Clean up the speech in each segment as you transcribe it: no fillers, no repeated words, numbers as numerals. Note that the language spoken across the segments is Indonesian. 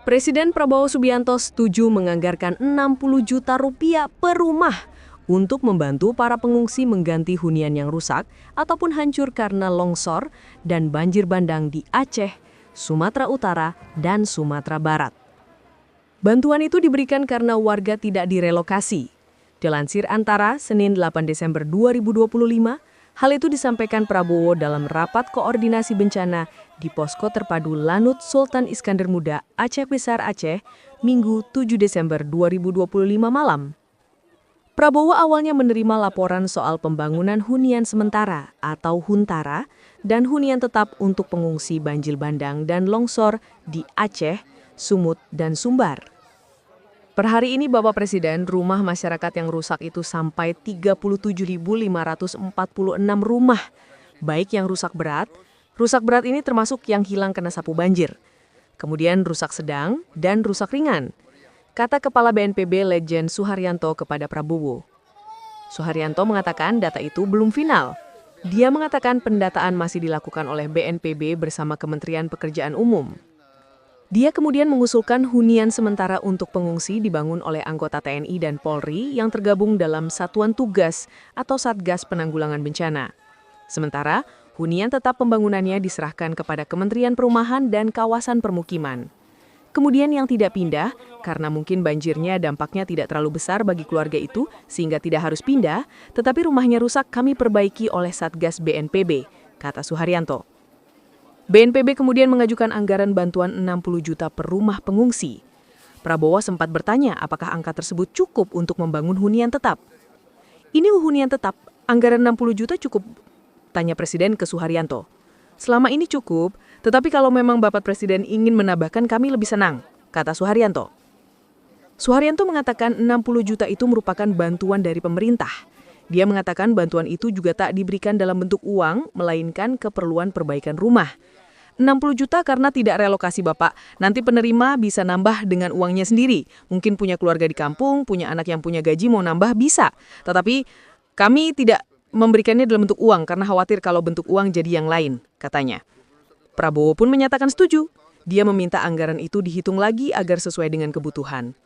Presiden Prabowo Subianto setuju menganggarkan 60 juta rupiah per rumah untuk membantu para pengungsi mengganti hunian yang rusak ataupun hancur karena longsor dan banjir bandang di Aceh, Sumatera Utara, dan Sumatera Barat. Bantuan itu diberikan karena warga tidak direlokasi. Dilansir Antara, Senin 8 Desember 2025, hal itu disampaikan Prabowo dalam rapat koordinasi bencana di Posko Terpadu Lanut Sultan Iskandar Muda, Aceh Besar Aceh, Minggu 7 Desember 2025 malam. Prabowo awalnya menerima laporan soal pembangunan hunian sementara atau Huntara dan hunian tetap untuk pengungsi banjir bandang dan longsor di Aceh, Sumut, dan Sumbar. Per hari ini Bapak Presiden, rumah masyarakat yang rusak itu sampai 37.546 rumah, baik yang rusak berat ini termasuk yang hilang kena sapu banjir, kemudian rusak sedang dan rusak ringan, kata Kepala BNPB Legend Suharyanto kepada Prabowo. Suharyanto mengatakan data itu belum final. Dia mengatakan pendataan masih dilakukan oleh BNPB bersama Kementerian Pekerjaan Umum. Dia kemudian mengusulkan hunian sementara untuk pengungsi dibangun oleh anggota TNI dan Polri yang tergabung dalam Satuan Tugas atau Satgas Penanggulangan Bencana. Sementara, hunian tetap pembangunannya diserahkan kepada Kementerian Perumahan dan Kawasan Permukiman. Kemudian yang tidak pindah, karena mungkin banjirnya dampaknya tidak terlalu besar bagi keluarga itu sehingga tidak harus pindah, tetapi rumahnya rusak kami perbaiki oleh Satgas BNPB, kata Suharyanto. BNPB kemudian mengajukan anggaran bantuan 60 juta per rumah pengungsi. Prabowo sempat bertanya apakah angka tersebut cukup untuk membangun hunian tetap. Ini hunian tetap, anggaran 60 juta cukup? Tanya Presiden ke Suharyanto. Selama ini cukup, tetapi kalau memang Bapak Presiden ingin menambahkan kami lebih senang, kata Suharyanto. Suharyanto mengatakan 60 juta itu merupakan bantuan dari pemerintah. Dia mengatakan bantuan itu juga tak diberikan dalam bentuk uang, melainkan keperluan perbaikan rumah. 60 juta karena tidak relokasi Bapak, nanti penerima bisa nambah dengan uangnya sendiri. Mungkin punya keluarga di kampung, punya anak yang punya gaji mau nambah bisa. Tetapi kami tidak memberikannya dalam bentuk uang karena khawatir kalau bentuk uang jadi yang lain, katanya. Prabowo pun menyatakan setuju. Dia meminta anggaran itu dihitung lagi agar sesuai dengan kebutuhan.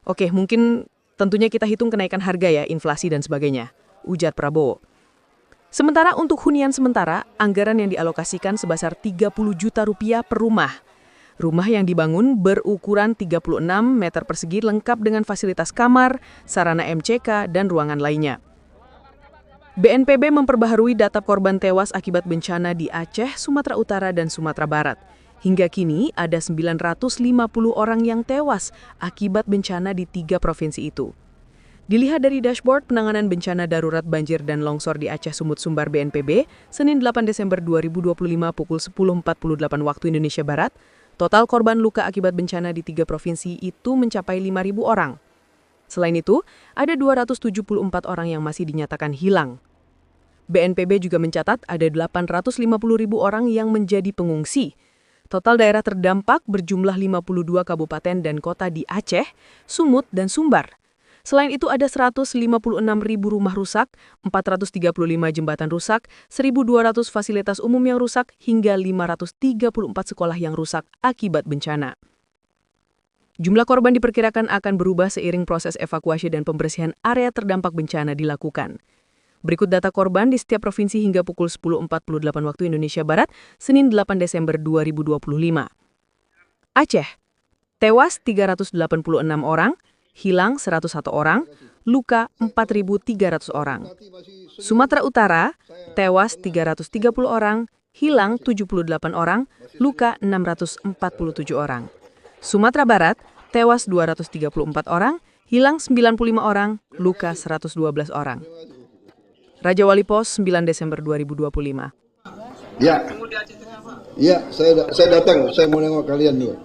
Oke, mungkin tentunya kita hitung kenaikan harga ya, inflasi dan sebagainya, ujar Prabowo. Sementara untuk hunian sementara, anggaran yang dialokasikan sebesar 30 juta rupiah per rumah. Rumah yang dibangun berukuran 36 meter persegi lengkap dengan fasilitas kamar, sarana MCK, dan ruangan lainnya. BNPB memperbaharui data korban tewas akibat bencana di Aceh, Sumatera Utara, dan Sumatera Barat. Hingga kini ada 950 orang yang tewas akibat bencana di 3 provinsi itu. Dilihat dari dashboard penanganan bencana darurat banjir dan longsor di Aceh Sumut Sumbar BNPB, Senin 8 Desember 2025 pukul 10.48 waktu Indonesia Barat, total korban luka akibat bencana di 3 provinsi itu mencapai 5.000 orang. Selain itu, ada 274 orang yang masih dinyatakan hilang. BNPB juga mencatat ada 850.000 orang yang menjadi pengungsi. Total daerah terdampak berjumlah 52 kabupaten dan kota di Aceh, Sumut, dan Sumbar. Selain itu ada 156.000 rumah rusak, 435 jembatan rusak, 1.200 fasilitas umum yang rusak, hingga 534 sekolah yang rusak akibat bencana. Jumlah korban diperkirakan akan berubah seiring proses evakuasi dan pembersihan area terdampak bencana dilakukan. Berikut data korban di setiap provinsi hingga pukul 10.48 waktu Indonesia Barat, Senin 8 Desember 2025. Aceh, tewas 386 orang, hilang 101 orang, luka 4.300 orang. Sumatera Utara, tewas 330 orang, hilang 78 orang, luka 647 orang. Sumatera Barat, tewas 234 orang, hilang 95 orang, luka 112 orang. Raja Wali Pos, 9 Desember 2025. Ya, saya datang, saya mau nengok kalian juga.